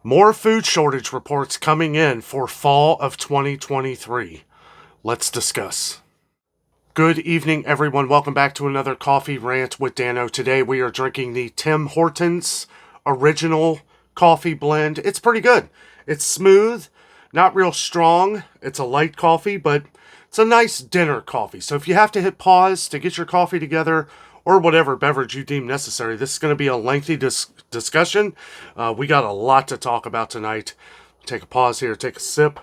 More food shortage reports coming in for fall of 2023. Let's discuss. Good evening, everyone. Welcome back to another Coffee Rant with Dano. Today we are drinking the Tim Hortons Original Coffee Blend. It's pretty good. It's smooth, not real strong. It's a light coffee, but it's a nice dinner coffee. So if you have to hit pause to get your coffee together or whatever beverage you deem necessary, this is going to be a lengthy discussion. We got a lot to talk about tonight. Take a pause here, take a sip.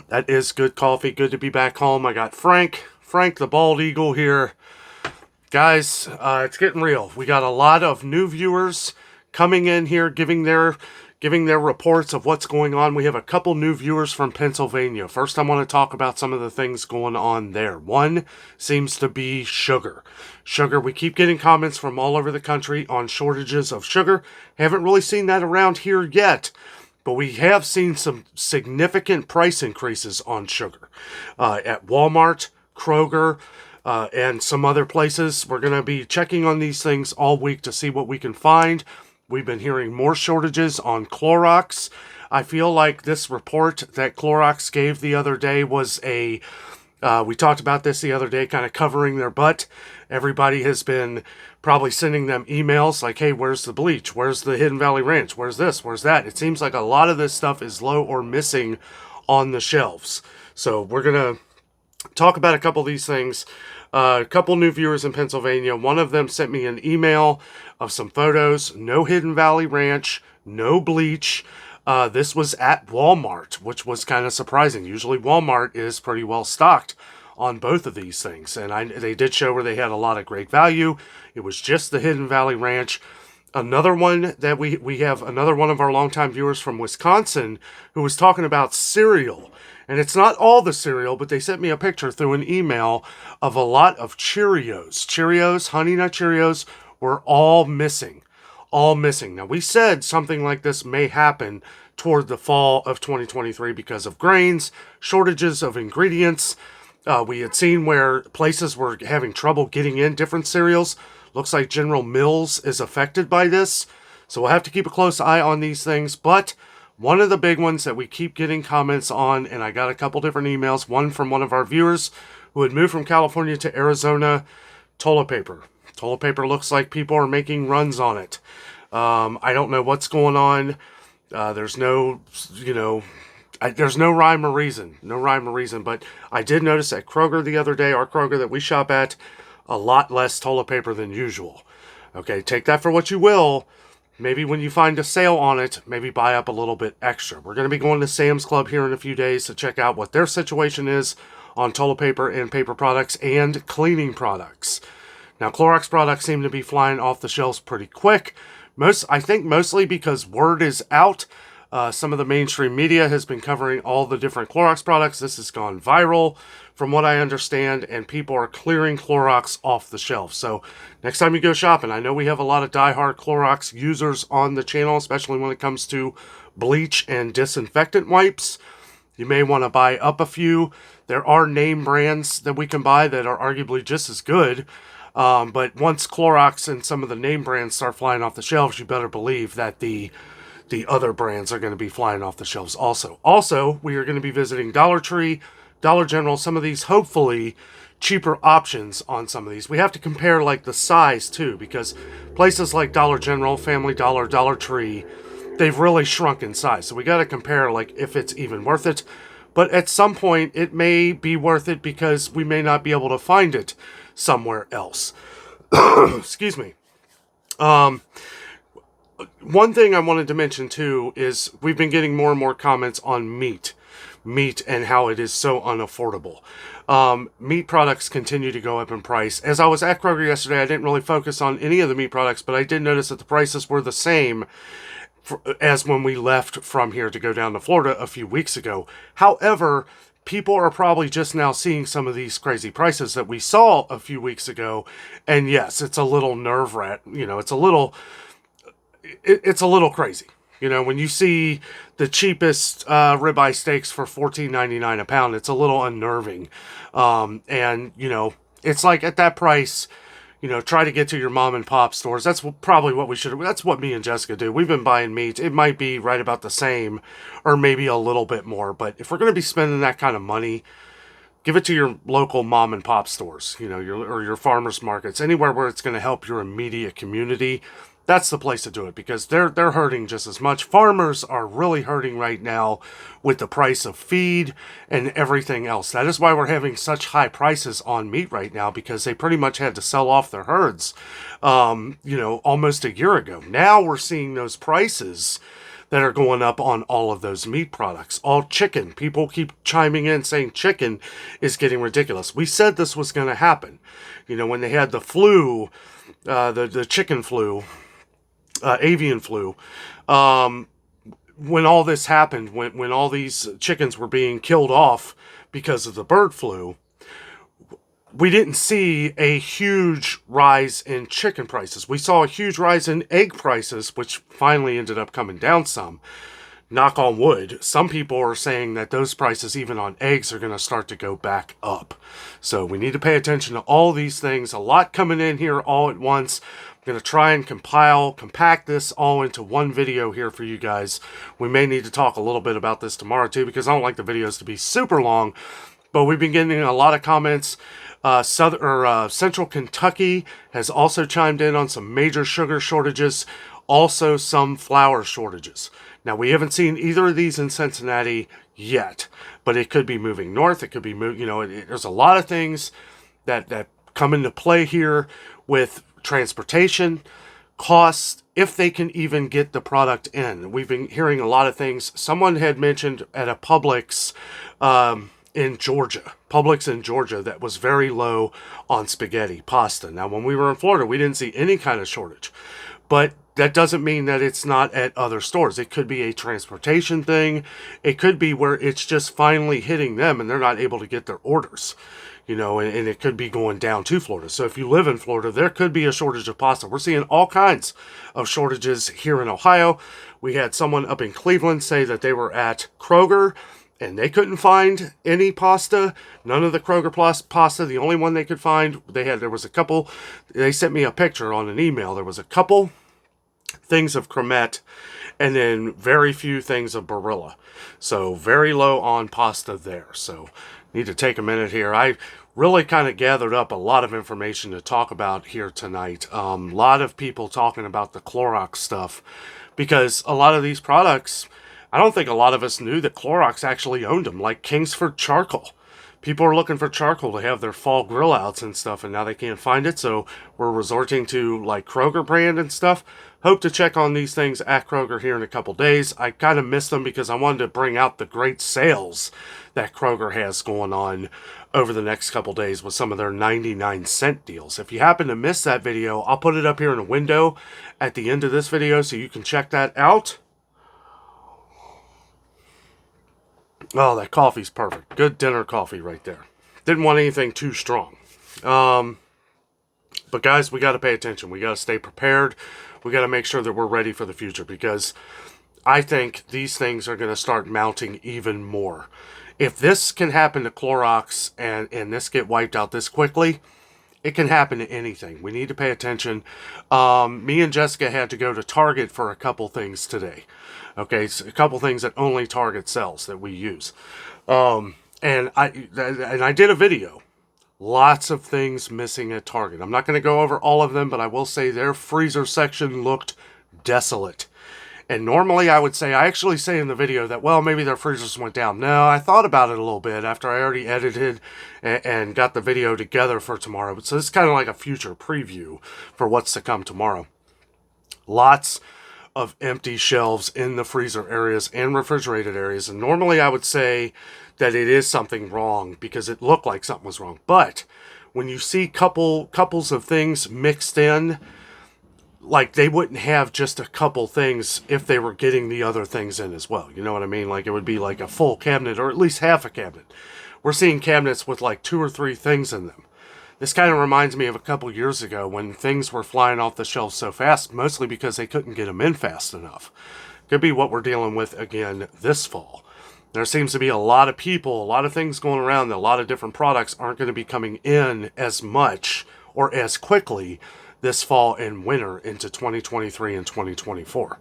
That is good coffee. Good to be back home. I got Frank the bald eagle here. Guys, it's getting real. We got a lot of new viewers coming in here, giving their reports of what's going on. We have a couple new viewers from Pennsylvania. First, I want to talk about some of the things going on there. One seems to be sugar. Sugar, we keep getting comments from all over the country on shortages of sugar. Haven't really seen that around here yet, but we have seen some significant price increases on sugar. At Walmart, Kroger, and some other places. We're going to be checking on these things all week to see what we can find. We've been hearing more shortages on Clorox. I feel like this report that Clorox gave the other day was we talked about this the other day, kind of covering their butt. Everybody has been probably sending them emails like, hey, where's the bleach? Where's the Hidden Valley Ranch? Where's this? Where's that? It seems like a lot of this stuff is low or missing on the shelves. So we're going to talk about a couple of these things. A couple new viewers in Pennsylvania. One of them sent me an email of some photos. No Hidden Valley Ranch, no bleach. This was at Walmart, which was kind of surprising. Usually Walmart is pretty well stocked on both of these things. And they did show where they had a lot of great value. It was just the Hidden Valley Ranch. Another one that we have another one of our longtime viewers from Wisconsin who was talking about cereal. And it's not all the cereal, but they sent me a picture through an email of a lot of Cheerios. Cheerios, Honey Nut Cheerios, were all missing. All missing. Now, we said something like this may happen toward the fall of 2023 because of grains, shortages of ingredients. We had seen where places were having trouble getting in different cereals. Looks like General Mills is affected by this. So we'll have to keep a close eye on these things. But one of the big ones that we keep getting comments on, and I got a couple different emails, one from one of our viewers who had moved from California to Arizona, toilet paper. Toilet paper looks like people are making runs on it. I don't know what's going on. There's no rhyme or reason. But I did notice at Kroger the other day, our Kroger that we shop at, a lot less toilet paper than usual. Okay, take that for what you will. Maybe when you find a sale on it, maybe buy up a little bit extra. We're going to be going to Sam's Club here in a few days to check out what their situation is on toilet paper and paper products and cleaning products. Now, Clorox products seem to be flying off the shelves pretty quick. I think mostly because word is out. Some of the mainstream media has been covering all the different Clorox products. This has gone viral from what I understand, and people are clearing Clorox off the shelf. So next time you go shopping, I know we have a lot of diehard Clorox users on the channel, especially when it comes to bleach and disinfectant wipes. You may want to buy up a few. There are name brands that we can buy that are arguably just as good. But once Clorox and some of the name brands start flying off the shelves, you better believe that the other brands are going to be flying off the shelves also. Also, we are going to be visiting Dollar Tree, Dollar General, some of these hopefully cheaper options on some of these. We have to compare like the size too, because places like Dollar General, Family Dollar, Dollar Tree, they've really shrunk in size. So we got to compare like if it's even worth it. But at some point it may be worth it because we may not be able to find it somewhere else. Excuse me. One thing I wanted to mention too is we've been getting more and more comments on meat and how it is so unaffordable. Meat products continue to go up in price. As I was at Kroger yesterday, I didn't really focus on any of the meat products, but I did notice that the prices were the same as when we left from here to go down to Florida a few weeks ago. However, people are probably just now seeing some of these crazy prices that we saw a few weeks ago. And yes, it's a little it's a little crazy. You know, when you see the cheapest ribeye steaks for $14.99 a pound, it's a little unnerving. And, you know, it's like at that price, You know, try to get to your mom and pop stores. That's probably what we should. That's what me and Jessica do. We've been buying meat. It might be right about the same, or maybe a little bit more. But if we're going to be spending that kind of money, give it to your local mom and pop stores. You know, your farmers markets, anywhere where it's going to help your immediate community. That's the place to do it, because they're hurting just as much. Farmers are really hurting right now with the price of feed and everything else. That is why we're having such high prices on meat right now, because they pretty much had to sell off their herds, you know, almost a year ago. Now we're seeing those prices that are going up on all of those meat products. All chicken. People keep chiming in saying chicken is getting ridiculous. We said this was going to happen. You know, when they had the flu, the chicken flu, avian flu, when all this happened, when all these chickens were being killed off because of the bird flu, we didn't see a huge rise in chicken prices. We saw a huge rise in egg prices, which finally ended up coming down some. Knock on wood. Some people are saying that those prices, even on eggs, are going to start to go back up. So we need to pay attention to all these things. A lot coming in here all at once. I'm going to try and compact this all into one video here for you guys. We may need to talk a little bit about this tomorrow too, because I don't like the videos to be super long. But we've been getting a lot of comments. Central Kentucky has also chimed in on some major sugar shortages, also some flour shortages. Now, we haven't seen either of these in Cincinnati yet, but it could be moving north. It could be moving, you know, there's a lot of things that come into play here with transportation, costs, if they can even get the product in. We've been hearing a lot of things. Someone had mentioned at a Publix in Georgia, that was very low on spaghetti, pasta. Now, when we were in Florida, we didn't see any kind of shortage, but that doesn't mean that it's not at other stores. It could be a transportation thing. It could be where it's just finally hitting them and they're not able to get their orders, you know, and it could be going down to Florida. So if you live in Florida, there could be a shortage of pasta. We're seeing all kinds of shortages here in Ohio. We had someone up in Cleveland say that they were at Kroger and they couldn't find any pasta. None of the Kroger pasta. The only one they could find, there was a couple. They sent me a picture on an email. There was a couple things of Cremette and then very few things of Barilla. So very low on pasta there. So need to take a minute here. I really kind of gathered up a lot of information to talk about here tonight. A lot of people talking about the Clorox stuff, because a lot of these products, I don't think a lot of us knew that Clorox actually owned them, like Kingsford charcoal. People are looking for charcoal to have their fall grill outs and stuff, and now they can't find it, so we're resorting to like Kroger brand and stuff. Hope to check on these things at Kroger here in a couple days. I kind of missed them because I wanted to bring out the great sales that Kroger has going on over the next couple days with some of their 99-cent deals. If you happen to miss that video, I'll put it up here in a window at the end of this video so you can check that out. Oh, that coffee's perfect. Good dinner coffee right there. Didn't want anything too strong. But guys, we got to pay attention. We got to stay prepared. We got to make sure that we're ready for the future, because I think these things are going to start mounting even more. If this can happen to Clorox and this get wiped out this quickly, it can happen to anything. We need to pay attention. Me and Jessica had to go to Target for a couple things today. Okay, so a couple things that only Target sells that we use. And I did a video. Lots of things missing at Target. I'm not going to go over all of them, but I will say their freezer section looked desolate. And normally I would say, I actually say in the video that, well, maybe their freezers went down. No, I thought about it a little bit after I already edited and got the video together for tomorrow. So this is kind of like a future preview for what's to come tomorrow. Lots of empty shelves in the freezer areas and refrigerated areas. And normally I would say that it is something wrong because it looked like something was wrong. But when you see couples of things mixed in, like they wouldn't have just a couple things if they were getting the other things in as well. You know what I mean? Like it would be like a full cabinet or at least half a cabinet. We're seeing cabinets with like 2 or 3 things in them. This kind of reminds me of a couple years ago when things were flying off the shelves so fast, mostly because they couldn't get them in fast enough. Could be what we're dealing with again this fall. There seems to be a lot of people, a lot of things going around, that a lot of different products aren't going to be coming in as much or as quickly this fall and winter into 2023 and 2024.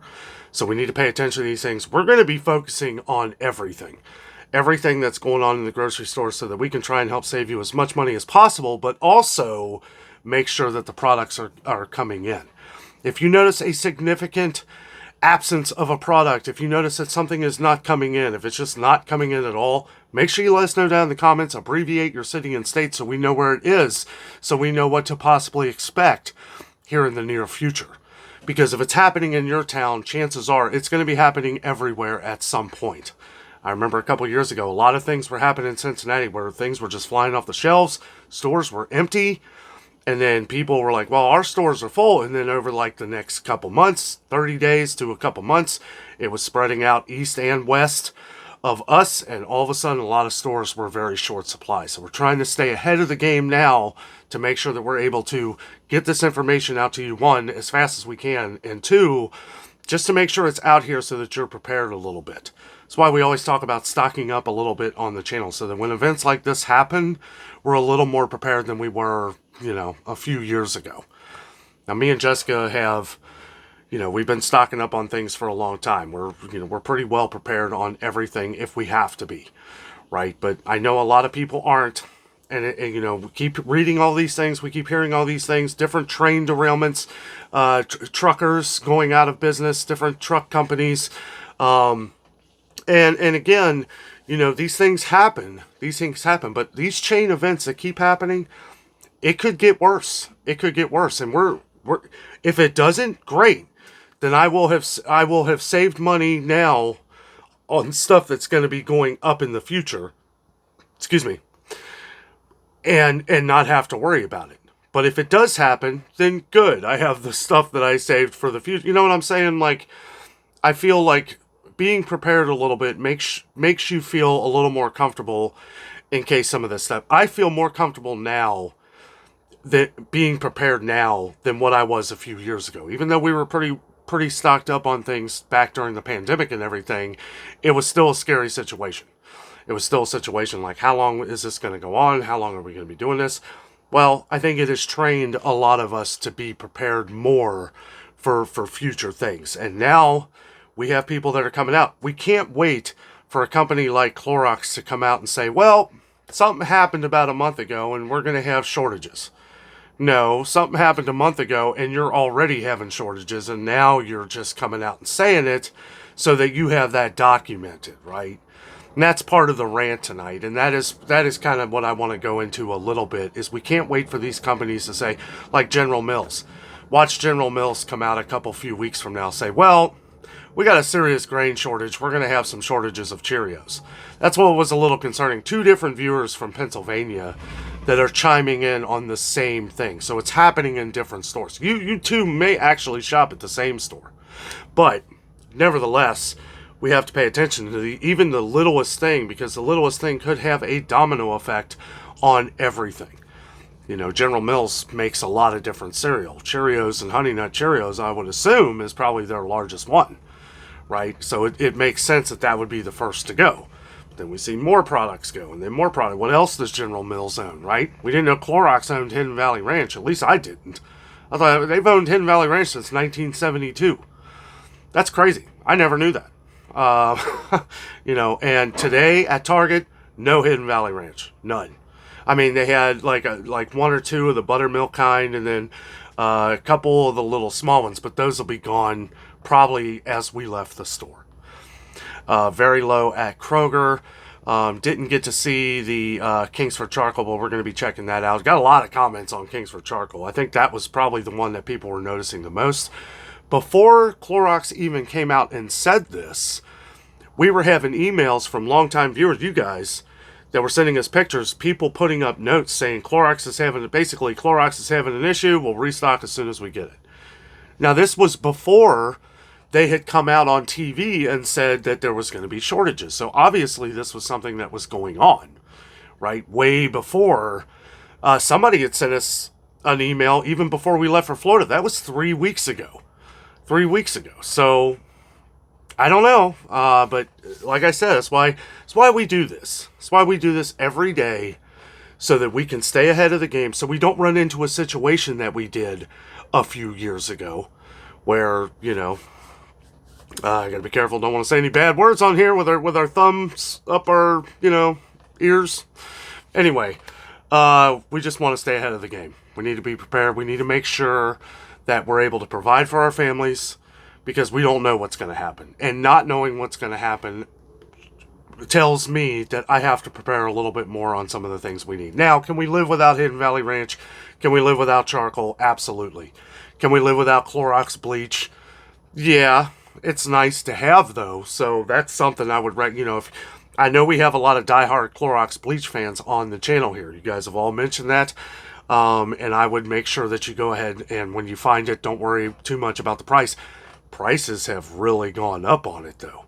So we need to pay attention to these things. We're going to be focusing on everything that's going on in the grocery store so that we can try and help save you as much money as possible, but also make sure that the products are coming in. If you notice a significant absence of a product, if you notice that something is not coming in, if it's just not coming in at all, make sure you let us know down in the comments. Abbreviate your city and state so we know where it is, so we know what to possibly expect here in the near future. Because if it's happening in your town, chances are it's going to be happening everywhere at some point. I remember a couple years ago, a lot of things were happening in Cincinnati where things were just flying off the shelves, stores were empty, and then people were like, well, our stores are full. And then over like the next couple months, 30 days to a couple months, it was spreading out east and west of us. And all of a sudden, a lot of stores were very short supply. So we're trying to stay ahead of the game now to make sure that we're able to get this information out to you, one, as fast as we can, and two, just to make sure it's out here so that you're prepared a little bit. That's why we always talk about stocking up a little bit on the channel so that when events like this happen, we're a little more prepared than we were, a few years ago. Now, me and Jessica have, we've been stocking up on things for a long time. We're pretty well prepared on everything if we have to be, right? But I know a lot of people aren't. And we keep reading all these things. We keep hearing all these things. Different train derailments, truckers going out of business, different truck companies. And again, these things happen. But these chain events that keep happening, it could get worse. And we're if it doesn't, great. Then I will have saved money now on stuff that's going to be going up in the future. Excuse me. And not have to worry about it. But if it does happen, then good. I have the stuff that I saved for the future. You know what I'm saying? Like, I feel like being prepared a little bit makes you feel a little more comfortable in case some of this stuff. I feel more comfortable now that being prepared now than what I was a few years ago. Even though we were pretty stocked up on things back during the pandemic and everything, it was still a scary situation. It was still a situation like, how long is this going to go on? How long are we going to be doing this? Well, I think it has trained a lot of us to be prepared more for future things. And now we have people that are coming out. We can't wait for a company like Clorox to come out and say, well, something happened about a month ago and we're going to have shortages. No, something happened a month ago and you're already having shortages, and now you're just coming out and saying it so that you have that documented, right? And that's part of the rant tonight, and that is kind of what I want to go into a little bit, is we can't wait for these companies to say, like General Mills. Watch General Mills come out a few weeks from now, say, well, we got a serious grain shortage. We're going to have some shortages of Cheerios. That's what was a little concerning. 2 different viewers from Pennsylvania that are chiming in on the same thing. So it's happening in different stores. You two may actually shop at the same store. But nevertheless, we have to pay attention to even the littlest thing, because the littlest thing could have a domino effect on everything. General Mills makes a lot of different cereal. Cheerios and Honey Nut Cheerios, I would assume, is probably their largest one, right? So it makes sense that would be the first to go. But then we see more products go, and then more product. What else does General Mills own, right? We didn't know Clorox owned Hidden Valley Ranch. At least I didn't. I thought they've owned Hidden Valley Ranch since 1972. That's crazy. I never knew that. And today at Target, no Hidden Valley Ranch, none. I mean, they had like 1 or 2 of the buttermilk kind, and then a couple of the little small ones, but those will be gone probably as we left the store. Very low at Kroger. Didn't get to see the Kingsford Charcoal, but we're going to be checking that out. Got a lot of comments on Kingsford Charcoal. I think that was probably the one that people were noticing the most. Before Clorox even came out and said this, we were having emails from longtime viewers, you guys, that were sending us pictures, people putting up notes saying Clorox is having an issue, we'll restock as soon as we get it. Now, this was before they had come out on TV and said that there was going to be shortages. So obviously this was something that was going on, right? Way before somebody had sent us an email even before we left for Florida. That was 3 weeks ago. 3 weeks ago. So I don't know. But like I said, that's why we do this. That's why we do this every day, so that we can stay ahead of the game, so we don't run into a situation that we did a few years ago where, I gotta be careful, don't want to say any bad words on here with our thumbs up our, ears. Anyway, we just want to stay ahead of the game. We need to be prepared. We need to make sure that we're able to provide for our families, because we don't know what's going to happen. And not knowing what's going to happen tells me that I have to prepare a little bit more on some of the things we need. Now, can we live without Hidden Valley Ranch? Can we live without charcoal? Absolutely. Can we live without Clorox bleach? Yeah, it's nice to have, though. So that's something I would if I know we have a lot of diehard Clorox bleach fans on the channel here. You guys have all mentioned that. And I would make sure that you go ahead and when you find it, don't worry too much about the price. Prices have really gone up on it, though.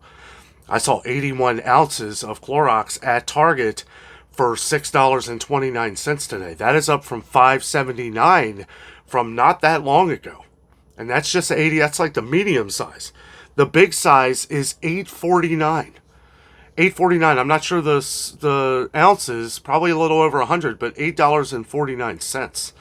I saw 81 ounces of Clorox at Target for $6.29 today. That is up from $5.79 from not that long ago. And that's just 80. That's like the medium size. The big size is $8.49. $8.49. I'm not sure the ounces, probably a little over 100, but $8.49.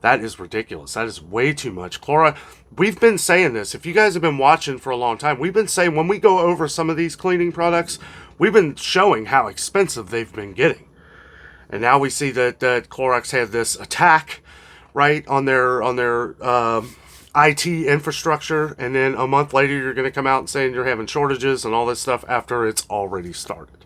That is ridiculous. That is way too much. Clorox, we've been saying this. If you guys have been watching for a long time, we've been saying when we go over some of these cleaning products, we've been showing how expensive they've been getting. And now we see that Clorox had this attack, right, on their IT infrastructure, and then a month later you're going to come out and saying you're having shortages and all this stuff after it's already started,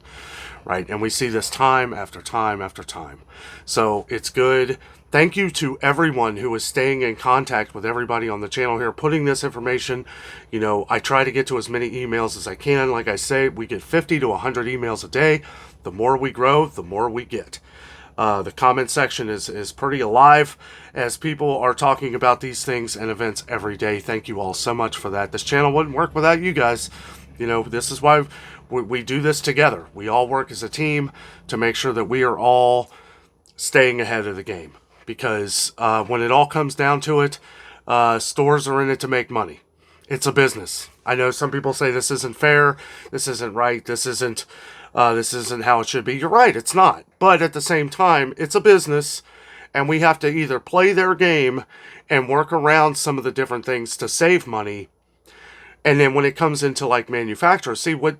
right? And we see this time after time after time. So it's good. Thank you to everyone who is staying in contact with everybody on the channel here, putting this information. I try to get to as many emails as I can. Like I say, we get 50 to 100 emails a day. The more we grow, the more we get. The comment section is pretty alive as people are talking about these things and events every day. Thank you all so much for that. This channel wouldn't work without you guys. This is why we do this together. We all work as a team to make sure that we are all staying ahead of the game. Because when it all comes down to it, stores are in it to make money. It's a business. I know some people say this isn't fair, this isn't right, this isn't how it should be. You're right, it's not. But at the same time, it's a business, and we have to either play their game and work around some of the different things to save money. And then when it comes into like manufacturers, what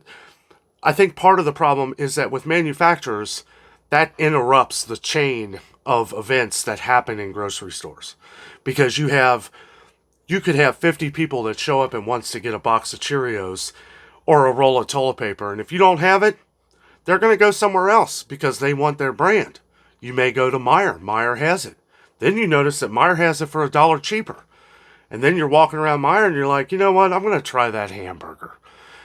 I think part of the problem is that with manufacturers, that interrupts the chain of events that happen in grocery stores. Because you could have 50 people that show up and wants to get a box of Cheerios or a roll of toilet paper, and if you don't have it, they're going to go somewhere else because they want their brand. You may go to Meijer. Meijer has it. Then you notice that Meijer has it for $1 cheaper. And then you're walking around Meijer and you're like, you know what, I'm going to try that hamburger.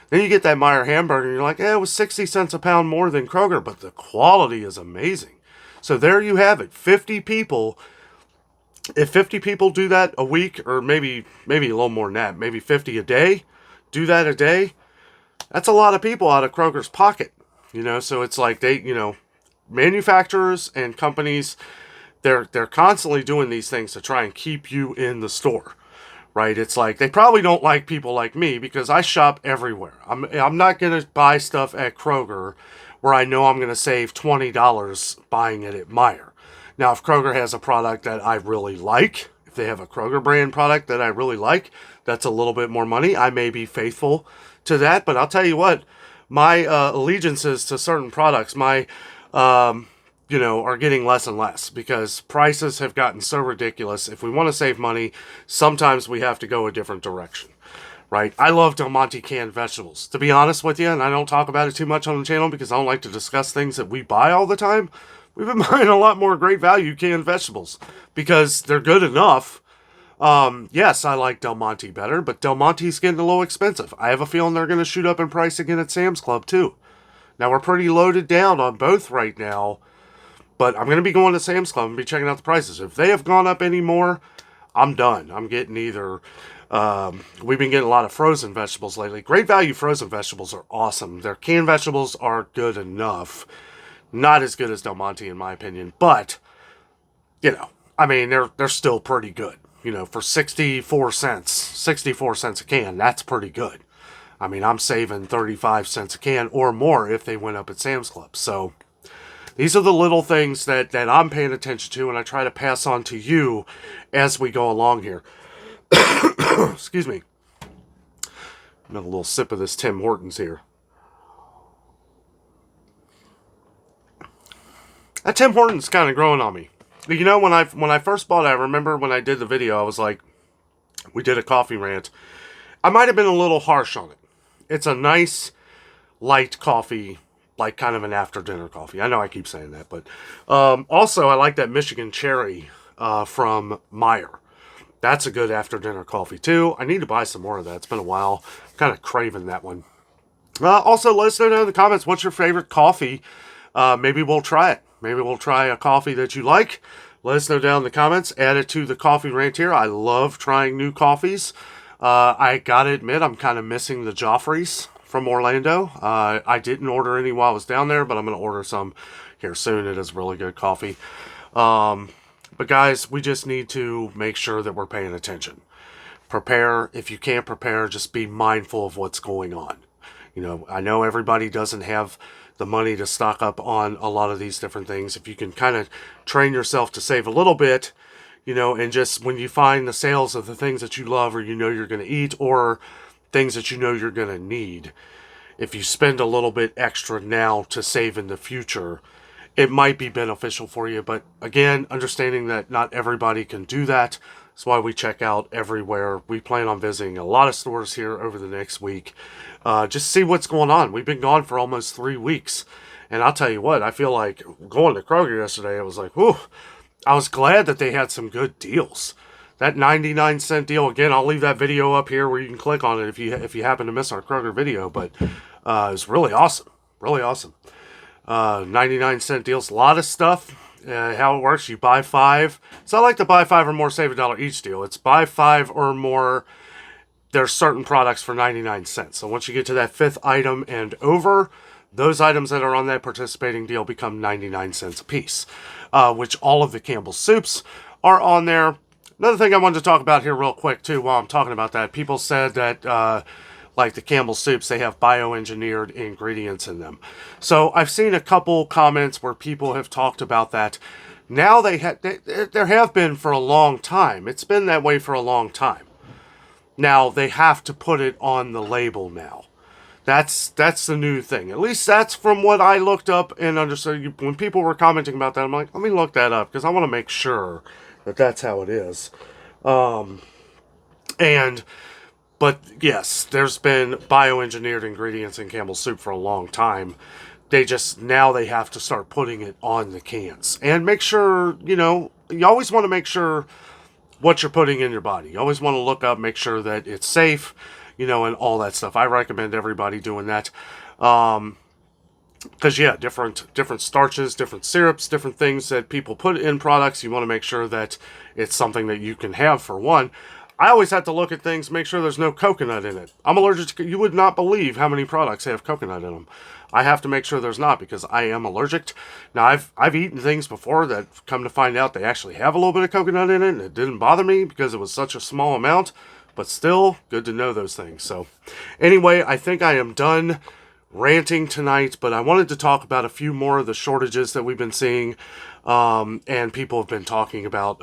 Then you get that Meijer hamburger and you're like, it was 60 cents a pound more than Kroger, but the quality is amazing. So there you have it. 50 people. If 50 people do that a week, or maybe a little more than that, maybe 50 a day, do that a day, that's a lot of people out of Kroger's pocket. So it's like manufacturers and companies, they're constantly doing these things to try and keep you in the store. Right? It's like they probably don't like people like me because I shop everywhere. I'm not going to buy stuff at Kroger where I know I'm going to save $20 buying it at Meijer. Now, if Kroger has a product that I really like, if they have a Kroger brand product that I really like, that's a little bit more money. I may be faithful to that, but I'll tell you what, my allegiances to certain products, are getting less and less because prices have gotten so ridiculous. If we want to save money, sometimes we have to go a different direction, right? I love Del Monte canned vegetables. To be honest with you, and I don't talk about it too much on the channel because I don't like to discuss things that we buy all the time. We've been buying a lot more great value canned vegetables because they're good enough. Yes, I like Del Monte better, but Del Monte's getting a little expensive. I have a feeling they're going to shoot up in price again at Sam's Club too. Now, we're pretty loaded down on both right now, but I'm going to be going to Sam's Club and be checking out the prices. If they have gone up any more, I'm done. I'm getting either... we've been getting a lot of frozen vegetables lately. Great value frozen vegetables are awesome. Their canned vegetables are good enough. Not as good as Del Monte, in my opinion. But, they're still pretty good. For 64 cents a can, that's pretty good. I'm saving 35 cents a can or more if they went up at Sam's Club. So... These are the little things that I'm paying attention to, and I try to pass on to you as we go along here. Excuse me. Another little sip of this Tim Hortons here. That Tim Hortons kind of growing on me. You know, when I first bought it, I remember when I did the video, I was like, we did a coffee rant. I might have been a little harsh on it. It's a nice, light coffee, like kind of an after-dinner coffee. I know I keep saying that, but also I like that Michigan Cherry from Meyer. That's a good after-dinner coffee, too. I need to buy some more of that. It's been a while. I'm kind of craving that one. Also, let us know down in the comments, what's your favorite coffee? Maybe we'll try it. Maybe we'll try a coffee that you like. Let us know down in the comments. Add it to the coffee rant here. I love trying new coffees. I gotta admit, I'm kind of missing the Joffreys from Orlando. I didn't order any while I was down there, but I'm going to order some here soon. It is really good coffee. But guys, we just need to make sure that we're paying attention. Prepare. If you can't prepare, just be mindful of what's going on. You know, I know everybody doesn't have the money to stock up on a lot of these different things. If you can kind of train yourself to save a little bit, you know, and just when you find the sales of the things that you love or you know you're going to eat or things that you know you're going to need, if you spend a little bit extra now to save in the future, it might be beneficial for you. But again, understanding that not everybody can do that. That's why we check out everywhere. We plan on visiting a lot of stores here over the next week. Just see what's going on. We've been gone for almost 3 weeks. And I'll tell you what, I feel like going to Kroger yesterday, I was like, whew, I was glad that they had some good deals. That 99-cent deal, again, I'll leave that video up here where you can click on it if you happen to miss our Kroger video. But it was really awesome. Really awesome. 99-cent deals, a lot of stuff. How it works, you buy 5. It's not like the buy 5 or more, save $1 each deal. It's buy 5 or more. There's certain products for 99 cents. So once you get to that 5th item and over, those items that are on that participating deal become 99 cents a piece, which all of the Campbell's soups are on there. Another thing I wanted to talk about here real quick, too, while I'm talking about that, people said that like the Campbell's soups, they have bioengineered ingredients in them. So I've seen a couple comments where people have talked about that. Now there have been for a long time. It's been that way for a long time. Now they have to put it on the label now. That's the new thing. At least that's from what I looked up and understood. When people were commenting about that, I'm like, let me look that up because I want to make sure that that's how it is. But yes, there's been bioengineered ingredients in Campbell's soup for a long time. Now they have to start putting it on the cans. And make sure, you know, you always want to make sure what you're putting in your body. You always want to look up, make sure that it's safe, you know, and all that stuff. I recommend everybody doing that. Because, yeah, different starches, different syrups, different things that people put in products. You want to make sure that it's something that you can have, for one. I always have to look at things, make sure there's no coconut in it. I'm allergic to, you would not believe how many products have coconut in them. I have to make sure there's not because I am allergic. Now, I've eaten things before that come to find out they actually have a little bit of coconut in it, and it didn't bother me because it was such a small amount. But still, good to know those things. So, anyway, I think I am done ranting tonight, but I wanted to talk about a few more of the shortages that we've been seeing, and people have been talking about.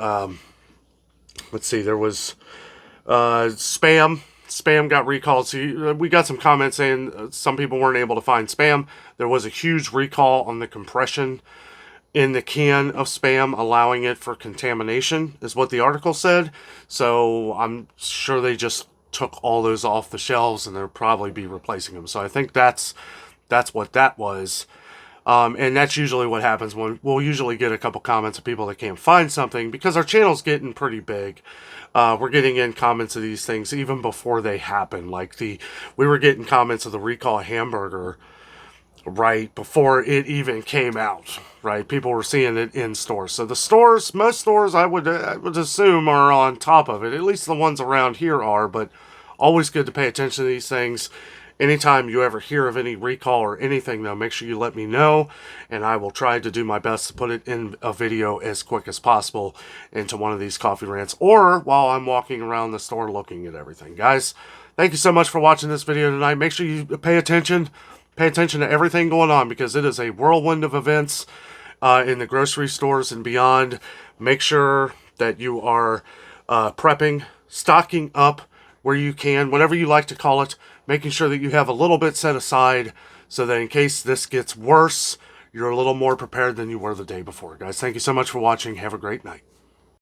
Let's see, there was Spam. Spam got recalled. So we got some comments saying some people weren't able to find Spam. There was a huge recall on the compression in the can of Spam, allowing it for contamination, is what the article said. So I'm sure they just took all those off the shelves and they'll probably be replacing them. So I think that's what that was. And that's usually what happens when we'll usually get a couple comments of people that can't find something because our channel's getting pretty big. We're getting in comments of these things even before they happen. Like we were getting comments of the recall hamburger right before it even came out, right? People were seeing it in stores. So the stores, most stores I would assume are on top of it. At least the ones around here are, but always good to pay attention to these things. Anytime you ever hear of any recall or anything, though, make sure you let me know, and I will try to do my best to put it in a video as quick as possible into one of these coffee rants, or while I'm walking around the store looking at everything. Guys, thank you so much for watching this video tonight. Make sure you pay attention to everything going on, because it is a whirlwind of events, in the grocery stores and beyond. Make sure that you are prepping, stocking up where you can, whatever you like to call it, making sure that you have a little bit set aside so that in case this gets worse, you're a little more prepared than you were the day before. Guys, thank you so much for watching. Have a great night.